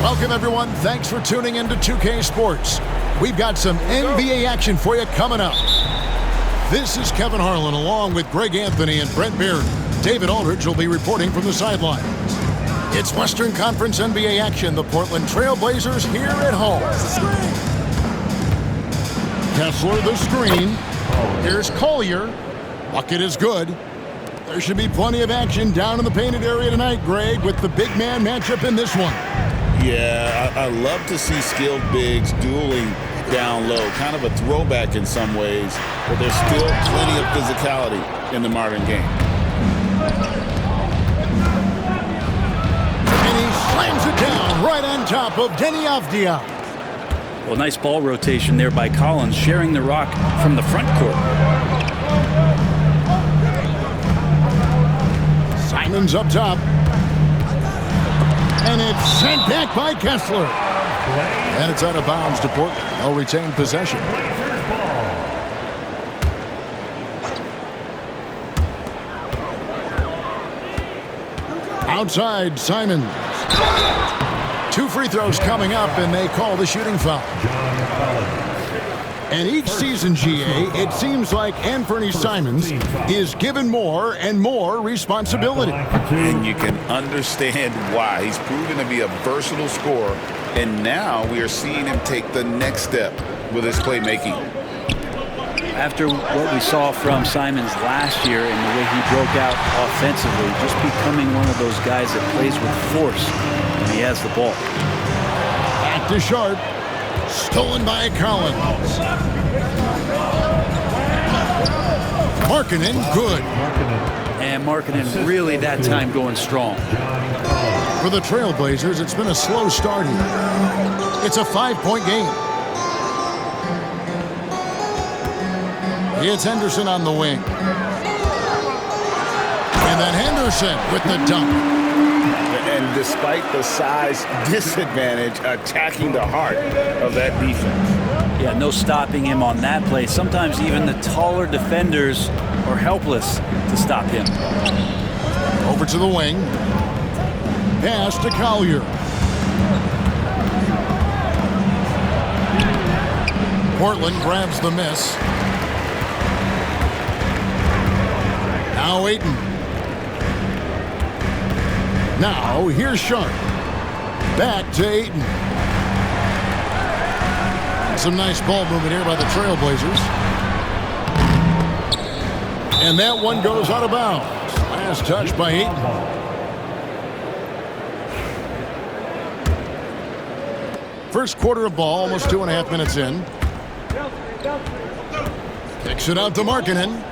Welcome, everyone. Thanks for tuning in to 2K Sports. We've got some NBA action for you coming up. This is Kevin Harlan along with Greg Anthony and Brent Beard. David Aldridge will be reporting from the sidelines. It's Western Conference NBA action. The Portland Trail Blazers here at home. Kessler the screen. Here's Collier. Bucket is good. There should be plenty of action down in the painted area tonight, Greg, with the big man matchup in this one. Yeah, I love to see skilled bigs dueling down low. Kind of a throwback in some ways, but there's still plenty of physicality in the modern game. And he slams it down right on top of Deni Avdija. Well, nice ball rotation there by Collins, sharing the rock from the front court. Simons up top. And it's sent back by Kessler. And it's out of bounds to Portland. They'll retain possession. Outside, Simons. 2 free throws coming up, and they call the shooting foul. And each season, GA, it seems like Anthony Simons is given more and more responsibility. And you can understand why. He's proven to be a versatile scorer, and now we are seeing him take the next step with his playmaking. After what we saw from Simons last year and the way he broke out offensively, just becoming one of those guys that plays with force when he has the ball. Back to Sharp. Stolen by Collins. Markkanen, good. And Markkanen really that time going strong. For the Trailblazers, it's been a slow start here. It's a 5-point game. It's Henderson on the wing. And then Henderson with the dunk. And despite the size disadvantage, attacking the heart of that defense. Yeah, no stopping him on that play. Sometimes even the taller defenders are helpless to stop him. Over to the wing. Pass to Collier. Portland grabs the miss. Now Ayton. Now, here's Sharp. Back to Ayton. Some nice ball movement here by the Trailblazers. And that one goes out of bounds. Last touch by Ayton. First quarter of ball, almost 2.5 minutes in. Kicks it out to Markkanen.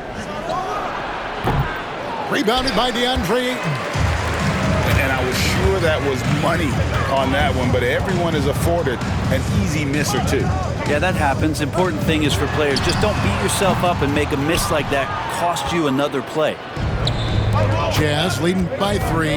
Rebounded by DeAndre Ayton. And I was sure that was money on that one, but everyone is afforded an easy miss or two. Yeah, that happens. Important thing is for players, just don't beat yourself up and make a miss like that cost you another play. Jazz leading by 3.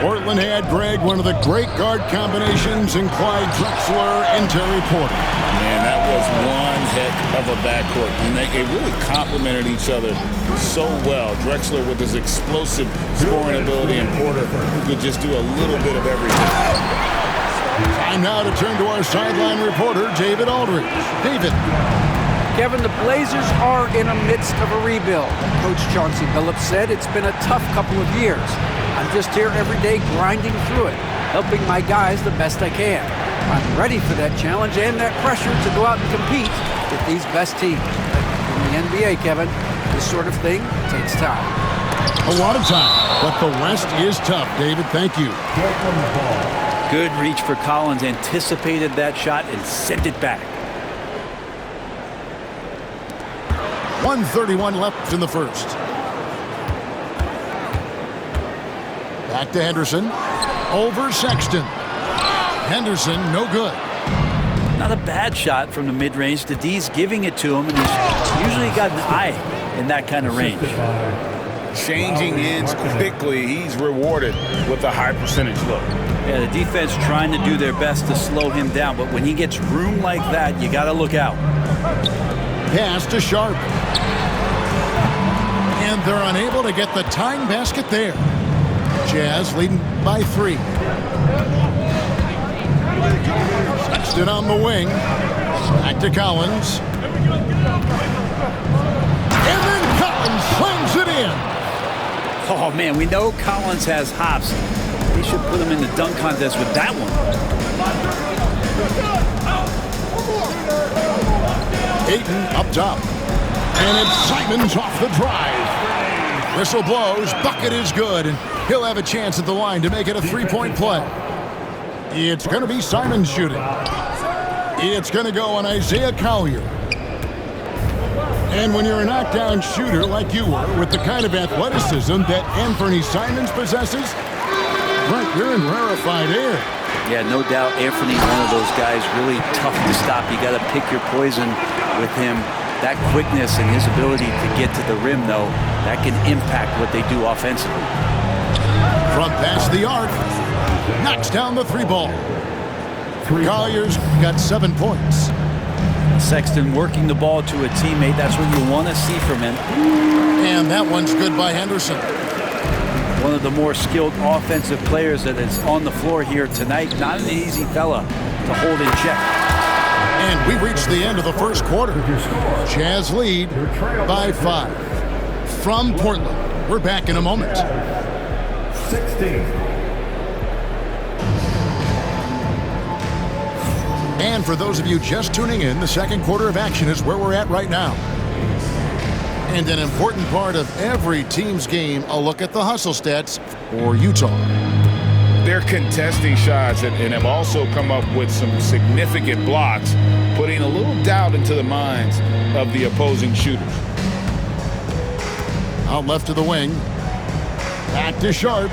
Portland had, Greg, one of the great guard combinations in Clyde Drexler and Terry Porter. Man, that was one heck of a backcourt. And they really complemented each other so well. Drexler with his explosive scoring ability and Porter who could just do a little bit of everything. Time now to turn to our sideline reporter, David Aldridge. David. Kevin, the Blazers are in the midst of a rebuild. Coach Chauncey Billups said it's been a tough couple of years. I'm just here every day grinding through it, helping my guys the best I can. I'm ready for that challenge and that pressure to go out and compete with these best teams. In the NBA, Kevin, this sort of thing takes time. A lot of time, but the rest is tough, David. Thank you. Good reach for Collins, anticipated that shot and sent it back. 1:31 left in the first. Back to Henderson. Over Sexton. Henderson, no good. Not a bad shot from the mid-range. The D's giving it to him, and he's usually got an eye in that kind of range. Changing ends quickly, he's rewarded with a high percentage look. Yeah, the defense trying to do their best to slow him down, but when he gets room like that, you got to look out. Pass to Sharp. And they're unable to get the tying basket there. Jazz leading by 3. Sexton on the wing. Back to Collins. And then Collins slams it in. Oh, man, we know Collins has hops. They should put him in the dunk contest with that one. Ayton up top. And it's Simons off the drive. Whistle blows. Bucket is good. And he'll have a chance at the line to make it a three-point play. It's going to be Simons shooting. It's going to go on Isaiah Collier. And when you're a knockdown shooter like you were, with the kind of athleticism that Anthony Simons possesses, right, you're in rarefied air. Yeah, no doubt Anthony's one of those guys really tough to stop. You got to pick your poison with him. That quickness and his ability to get to the rim, though, that can impact what they do offensively. From past the arc, knocks down the three ball. Collier's got 7 points. Sexton working the ball to a teammate. That's what you want to see from him. And that one's good by Henderson. One of the more skilled offensive players that is on the floor here tonight. Not an easy fella to hold in check. And we reach the end of the first quarter. Jazz lead by 5. From Portland, we're back in a moment. 16. And for those of you just tuning in, the second quarter of action is where we're at right now. And an important part of every team's game, a look at the hustle stats for Utah. They're contesting shots and have also come up with some significant blocks, putting a little doubt into the minds of the opposing shooters. Out left to the wing. Back to Sharp.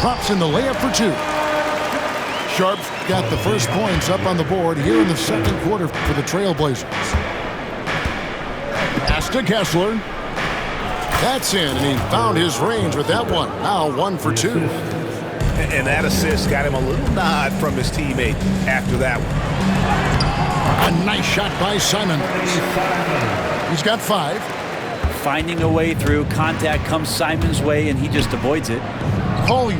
Drops in the layup for 2. Sharp's got the first points up on the board here in the second quarter for the Trailblazers. Pass to Kessler. That's in, and he found his range with that one. Now 1 for 2. And that assist got him a little nod from his teammate after that one. A nice shot by Simons. He's got 5. Finding a way through. Contact comes Simons' way, and he just avoids it. Collier.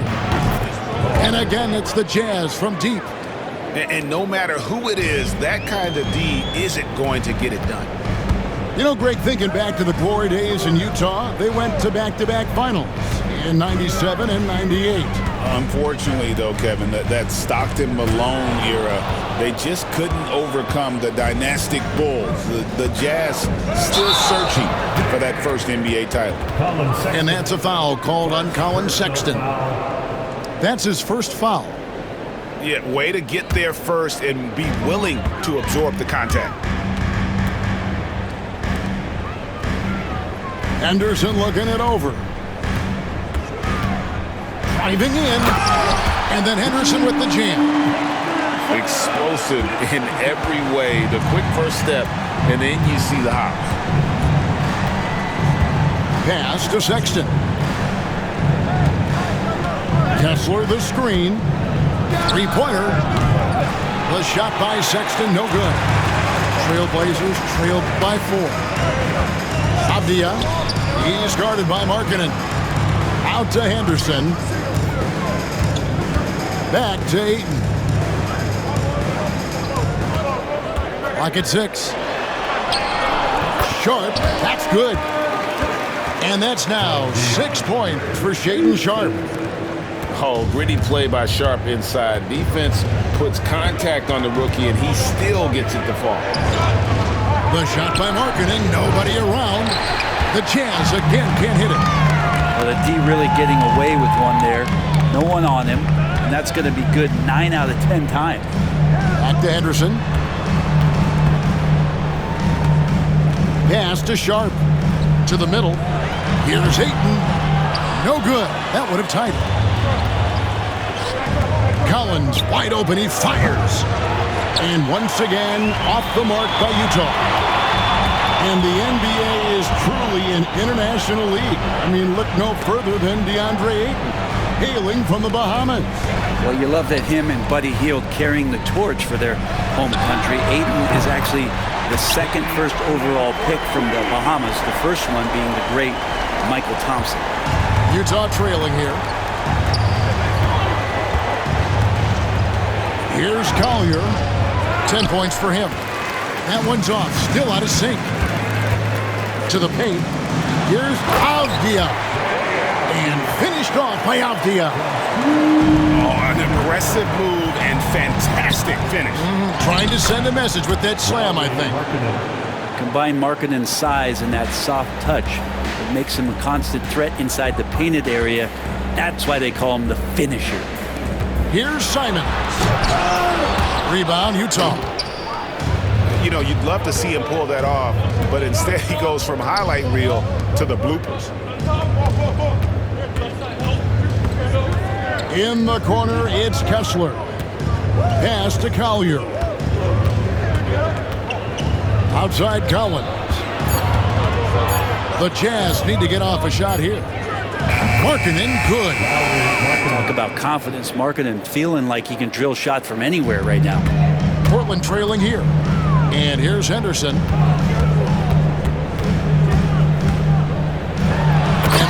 And again, it's the Jazz from deep. And no matter who it is, that kind of D isn't going to get it done. You know, Greg, thinking back to the glory days in Utah, they went to back-to-back finals in 97 and 98. Unfortunately, though, Kevin, that Stockton Malone era, they just couldn't overcome the dynastic Bulls. The Jazz still searching for that first NBA title. And that's a foul called on Colin Sexton. That's his first foul. Yeah, way to get there first and be willing to absorb the contact. Henderson looking it over. Driving in. And then Henderson with the jam. Explosive in every way. The quick first step, and then you see the hop. Pass to Sexton. Kessler the screen. Three-pointer. The shot by Sexton, no good. Trailblazers trailed by 4. Avdia. He's guarded by Markkanen. Out to Henderson. Back to Ayton. Clock at 6. Sharp. That's good. And that's now 6 points for Shaedon Sharp. Oh, gritty play by Sharp inside. Defense puts contact on the rookie, and he still gets it to fall. The shot by Markkanen. Nobody around. The Jazz again can't hit it. Well, the D really getting away with one there. No one on him. And that's going to be good 9 out of 10 times. Back to Henderson. Pass to Sharp. To the middle. Here's Ayton. No good. That would have tied it. Collins wide open. He fires. And once again, off the mark by Utah. And the NBA is truly an international league. I mean, look no further than DeAndre Ayton, hailing from the Bahamas. Well, you love that him and Buddy Hield carrying the torch for their home country. Ayton is actually the second first overall pick from the Bahamas, the first one being the great Michael Thompson. Utah trailing here. Here's Collier. 10 points for him. That one's off. Still out of sync. To the paint. Here's Avdia. And finished off by Avdia. Oh, an aggressive move and fantastic finish. Trying to send a message with that slam, I think. Combine Markkanen's size and that soft touch. It makes him a constant threat inside the painted area. That's why they call him the finisher. Here's Simons. Rebound, Utah. You know, you'd love to see him pull that off, but instead he goes from highlight reel to the bloopers. In the corner, it's Kessler. Pass to Collier. Outside Collins. The Jazz need to get off a shot here. Markkanen, good. Talk about confidence. Markkanen feeling like he can drill shots from anywhere right now. Portland trailing here. And here's Henderson. And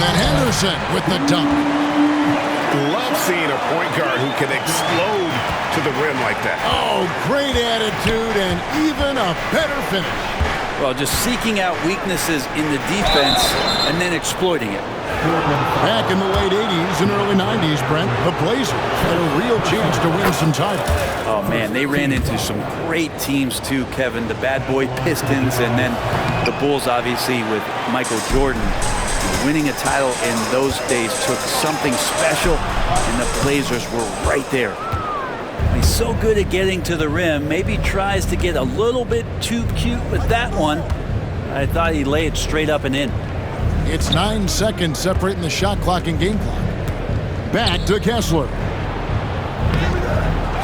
then Henderson with the dunk. Love seeing a point guard who can explode to the rim like that. Oh, great attitude and even a better finish. Well, just seeking out weaknesses in the defense and then exploiting it. Back in the late 80s and early 90s, Brent, the Blazers had a real chance to win some titles. Oh, man, they ran into some great teams, too, Kevin. The Bad Boy Pistons and then the Bulls, obviously, with Michael Jordan. Winning a title in those days took something special, and the Blazers were right there. He's so good at getting to the rim, maybe tries to get a little bit too cute with that one. I thought he'd lay it straight up and in. It's 9 seconds separating the shot clock and game clock. Back to Kessler.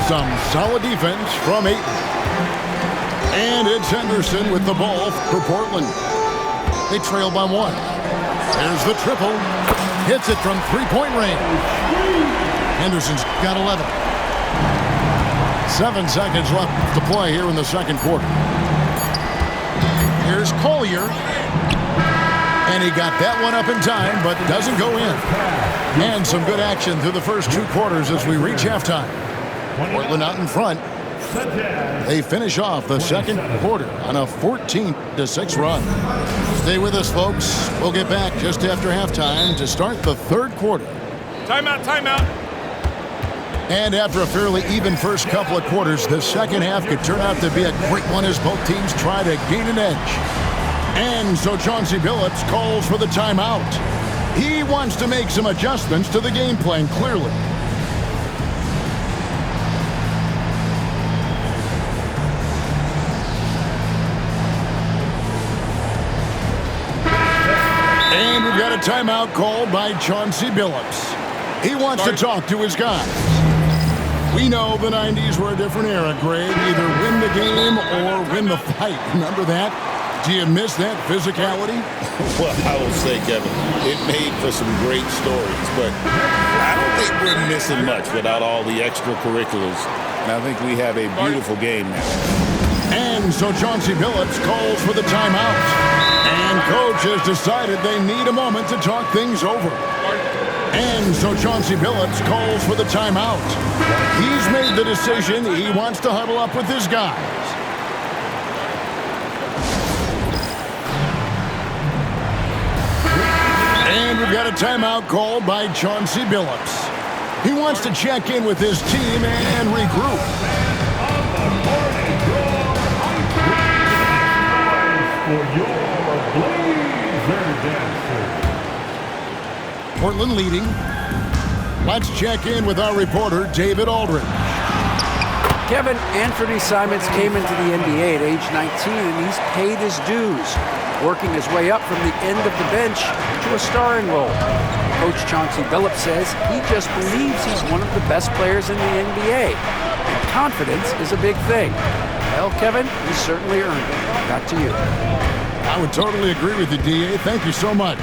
Some solid defense from Ayton. And it's Henderson with the ball for Portland. They trail by 1. There's the triple. Hits it from three-point range. Henderson's got 11. 7 seconds left to play here in the second quarter. Here's Collier. And he got that one up in time, but doesn't go in. And some good action through the first 2 quarters as we reach halftime. Portland out in front. They finish off the second quarter on a 14-6 run. Stay with us, folks. We'll get back just after halftime to start the third quarter. Timeout, timeout. And after a fairly even first couple of quarters, the second half could turn out to be a great one as both teams try to gain an edge. And so Chauncey Billups calls for the timeout. He wants to make some adjustments to the game plan, clearly. And we've got a timeout called by Chauncey Billups. He wants to talk to his guys. We know the 90s were a different era, Greg. Either win the game or win the fight. Remember that? Do you miss that physicality? Well, I will say, Kevin, it made for some great stories, but I don't think we're missing much without all the extracurriculars. And I think we have a beautiful game now. And so Chauncey Billups calls for the timeout. And coach has decided they need a moment to talk things over. And so Chauncey Billups calls for the timeout. He's made the decision he wants to huddle up with his guys. And we've got a timeout called by Chauncey Billups. He wants to check in with his team and regroup. Portland leading. Let's check in with our reporter, David Aldridge. Kevin, Anthony Simons came into the NBA at age 19, and he's paid his dues, working his way up from the end of the bench to a starring role. Coach Chauncey Billups says he just believes he's one of the best players in the NBA. And confidence is a big thing. Well, Kevin, he certainly earned it. Back to you. I would totally agree with you, D.A. Thank you so much.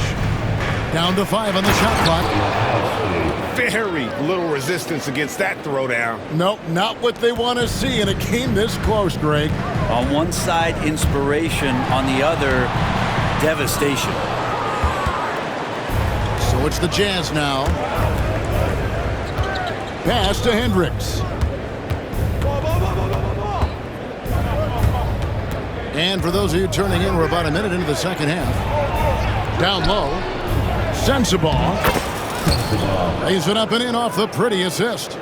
Down to 5 on the shot clock. Very little resistance against that throwdown. Nope, not what they want to see in a game this close, Greg. On one side, inspiration. On the other, devastation. So it's the Jazz now. Pass to Hendricks. And for those of you turning in, we're about a minute into the second half. Down low. Sensabaugh. Lays it up and in off the pretty assist.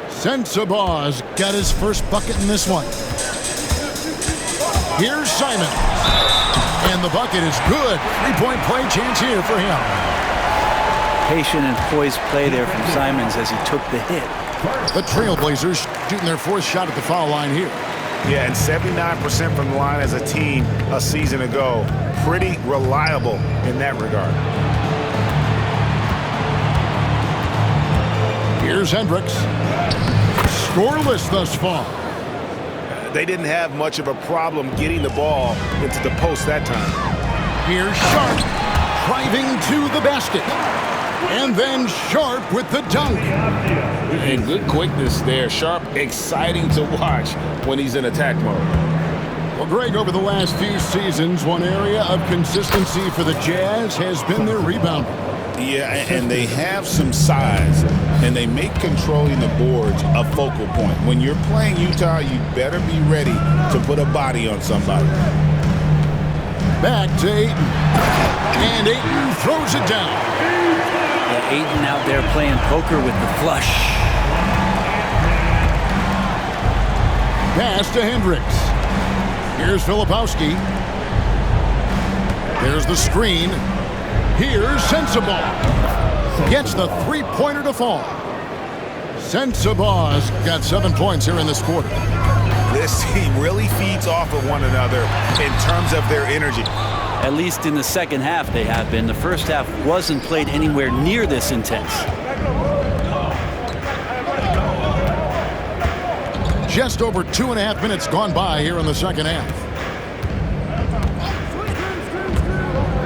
Sensabaugh's got his first bucket in this one. Here's Simon. And the bucket is good. Three-point play chance here for him. Patient and poised play there from Simons as he took the hit. The Trailblazers shooting their fourth shot at the foul line here. Yeah, and 79% from the line as a team a season ago. Pretty reliable in that regard. Here's Hendricks. Scoreless thus far. They didn't have much of a problem getting the ball into the post that time. Here's Sharp driving to the basket. And then Sharp with the dunk. And good quickness there. Sharp, exciting to watch when he's in attack mode. Well, Greg, over the last few seasons, one area of consistency for the Jazz has been their rebounding. Yeah, and they have some size, and they make controlling the boards a focal point. When you're playing Utah, you better be ready to put a body on somebody. Back to Ayton. And Ayton throws it down. Yeah, Ayton out there playing poker with the flush. Pass to Hendricks. Here's Filipowski. There's the screen. Here's Sensabaugh. Gets the three-pointer to fall. Sensabaugh's got 7 points here in this quarter. This team really feeds off of one another in terms of their energy. At least in the second half they have been. The first half wasn't played anywhere near this intense. Just over 2.5 minutes gone by here in the second half.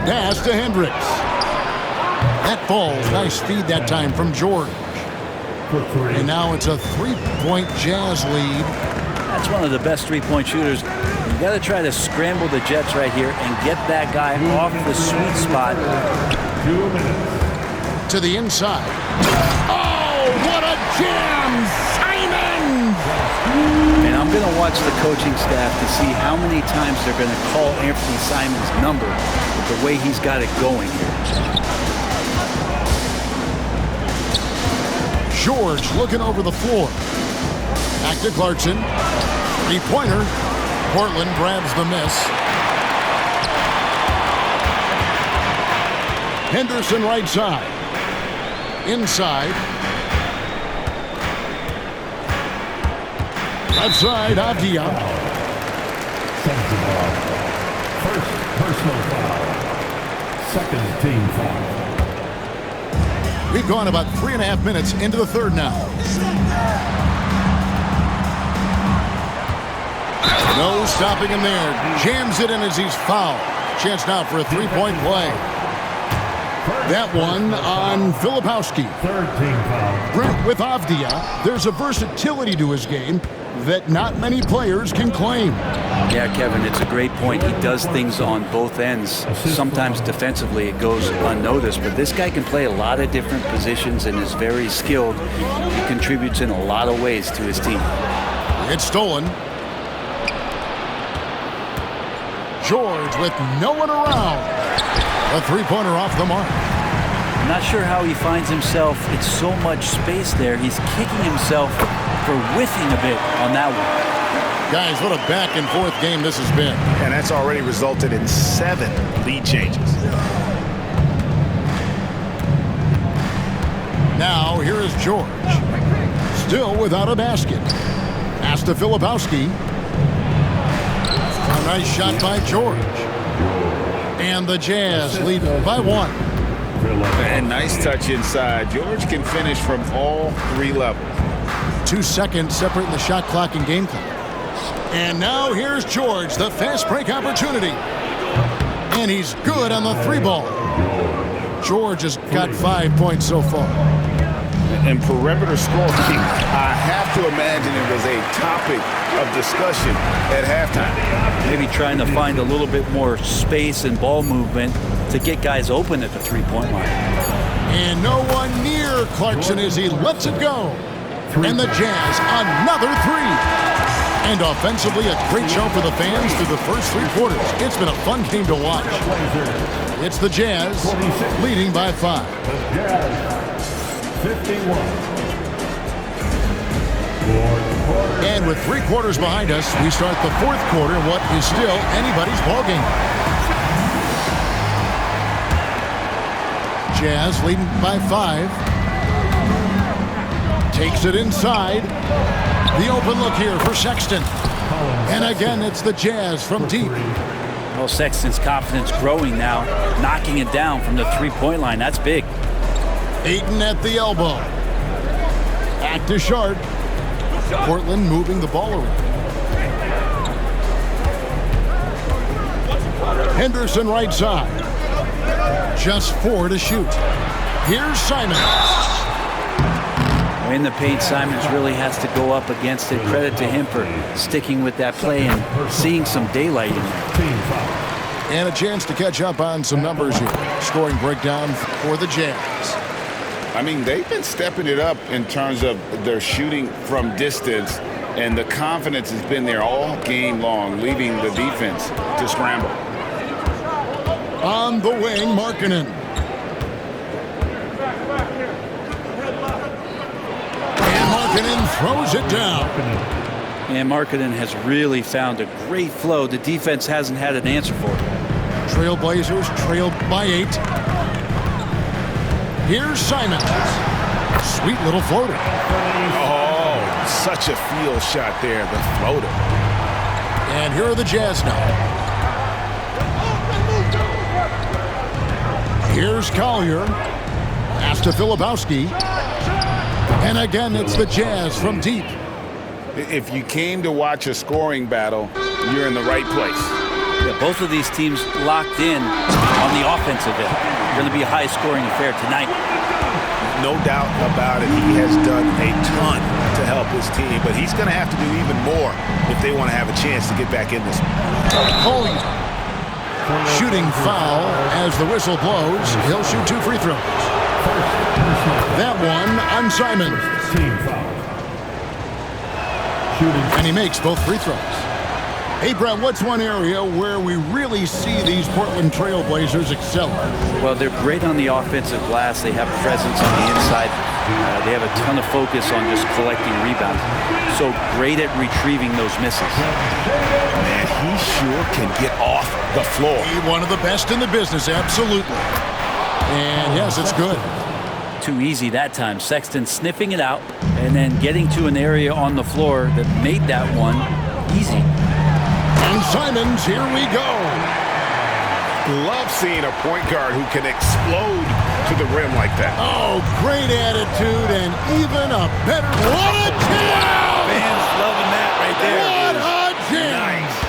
Pass to Hendricks. That falls. Nice feed that time from George. And now it's a three-point Jazz lead. That's one of the best three-point shooters. You got to try to scramble the Jets right here and get that guy off the sweet spot. To the inside. Oh, what a jam! Simon! And I'm going to watch the coaching staff to see how many times they're going to call Anthony Simons' number with the way he's got it going here. George looking over the floor. Back to Clarkson. Three-pointer. Portland grabs the miss. Henderson right side. Inside. Left side, Avdia. First personal foul. Second team foul. We've gone about 3.5 minutes into the third now. No stopping him there. Jams it in as he's fouled. Chance now for a three-point play. That one on Filipowski. Third team foul. Brent, with Avdia, there's a versatility to his game that not many players can claim. Yeah, Kevin, it's a great point. He does things on both ends. Sometimes defensively it goes unnoticed, but this guy can play a lot of different positions and is very skilled. He contributes in a lot of ways to his team. It's stolen. George with no one around. A three-pointer off the mark. I'm not sure how he finds himself. It's so much space there. He's kicking himself for whiffing a bit on that one. Guys, what a back-and-forth game this has been. And that's already resulted in 7 lead changes. Now, here is George. Still without a basket. Pass to Filipowski. A nice shot by George. And the Jazz lead by 1. And nice touch inside. George can finish from all 3 levels. 2 seconds separating the shot clock and game clock. And now here's George, the fast break opportunity. And he's good on the 3-ball. George has got 5 points so far. And perimeter scoring, I have to imagine it was a topic of discussion at halftime. Maybe trying to find a little bit more space and ball movement to get guys open at the three-point line. And no one near Clarkson as he lets it go. And the Jazz, another 3. And offensively, a great show for the fans through the first 3 quarters. It's been a fun game to watch. It's the Jazz leading by 5. The Jazz, 51. And with 3 quarters behind us, we start the 4th quarter in what is still anybody's ballgame. Jazz leading by 5. Takes it inside. The open look here for Sexton. And again, it's the Jazz from deep. Well, Sexton's confidence growing now, knocking it down from the 3-point line. That's big. Ayton at the elbow. Back to Sharp. Portland moving the ball around. Henderson right side. Just 4 to shoot. Here's Simons. In the paint, Simons really has to go up against it. Credit to him for sticking with that play and seeing some daylight in there. And a chance to catch up on some numbers here. Scoring breakdown for the Jazz. I mean, they've been stepping it up in terms of their shooting from distance, and the confidence has been there all game long, leaving the defense to scramble. On the wing, Markkanen. And Markkanen throws it down. And Markkanen has really found a great flow. The defense hasn't had an answer for it. Trailblazers trailed by 8. Here's Simons. Sweet little floater. Oh, such a field shot there, the floater. And here are the Jazz now. Here's Collier. Pass to Filipowski. And again, it's the Jazz from deep. If you came to watch a scoring battle, you're in the right place. Yeah, both of these teams locked in on the offensive end. Going to be a high-scoring affair tonight. No doubt about it. He has done a ton to help his team, but he's going to have to do even more if they want to have a chance to get back in this one. Collier. Shooting foul as the whistle blows. He'll shoot 2 free throws. That one on Simons. Team foul. Shooting. And he makes both free throws. Hey, Brett, what's one area where we really see these Portland Trailblazers excel? Well, they're great on the offensive glass. They have presence on the inside. They have a ton of focus on just collecting rebounds. So great at retrieving those misses. Man, he sure can get off the floor. One of the best in the business, absolutely. And yes, it's good. Too easy that time. Sexton sniffing it out and then getting to an area on the floor that made that one easy. And Simons, here we go. Love seeing a point guard who can explode to the rim like that. Oh, great attitude and even a better... What a jam! Fans loving that right there. What a jam! Nice.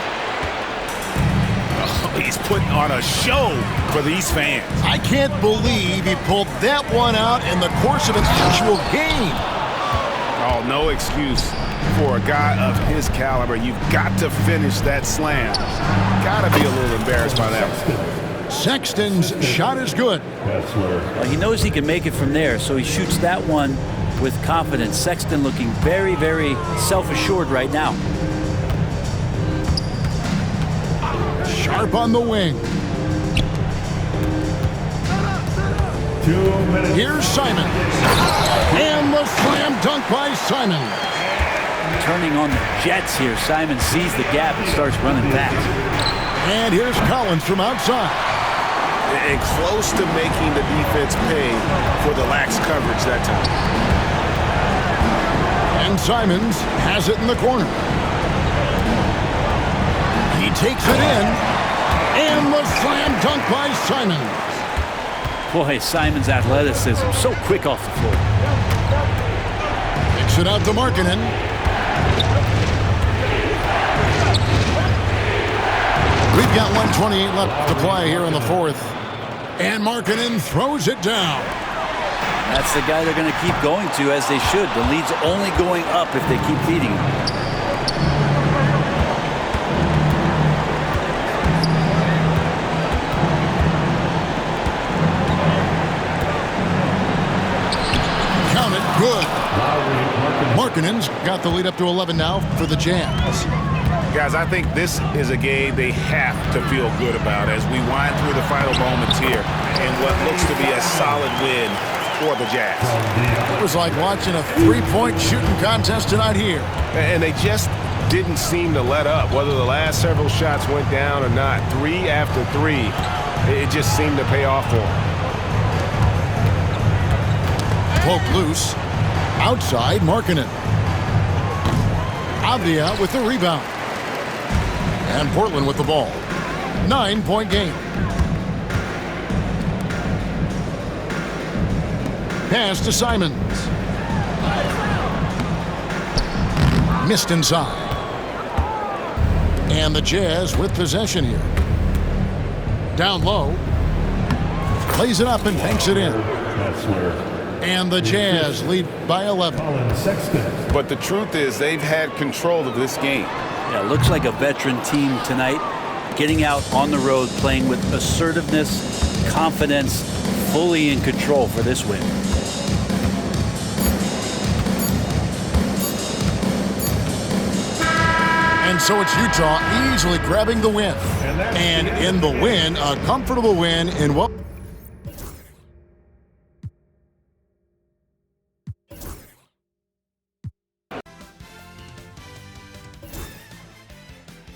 Oh, he's putting on a show for these fans. I can't believe he pulled that one out in the course of an actual game. Oh, no excuse for a guy of his caliber. You've got to finish that slam. Got to be a little embarrassed by that. Sexton's shot is good. Well, he knows he can make it from there, so he shoots that one with confidence. Sexton looking very, very self-assured right now. Sharp on the wing. 2 minutes. Here's Simons. And the slam dunk by Simons. Turning on the Jets here. Simons sees the gap and starts running fast. And here's Collins from outside. And close to making the defense pay for the lax coverage that time. And Simons has it in the corner. He takes it in. And the slam dunk by Simons. Boy, Simons' athleticism so quick off the floor. Kicks it out to Markkanen. We've got 1:28 left to play here in the 4th. And Markkanen throws it down. That's the guy they're going to keep going to, as they should. The lead's only going up if they keep feeding him. Count it. Good. Markkanen's got the lead up to 11 now for the Jazz. Guys, I think this is a game they have to feel good about as we wind through the final moments here in what looks to be a solid win for the Jazz. It was like watching a three-point shooting contest tonight here. And they just didn't seem to let up, whether the last several shots went down or not. 3 after 3, it just seemed to pay off for them. Poke loose. Outside, Markkanen. Avdia with the rebound. And Portland with the ball. 9-point game. Pass to Simons. Missed inside. And the Jazz with possession here. Down low. Lays it up and banks it in. That's where. And the Jazz lead by 11. Colin Sexton. But the truth is they've had control of this game. Yeah, looks like a veteran team tonight, getting out on the road, playing with assertiveness, confidence, fully in control for this win. And so it's Utah easily grabbing the win. And in the win, a comfortable win in what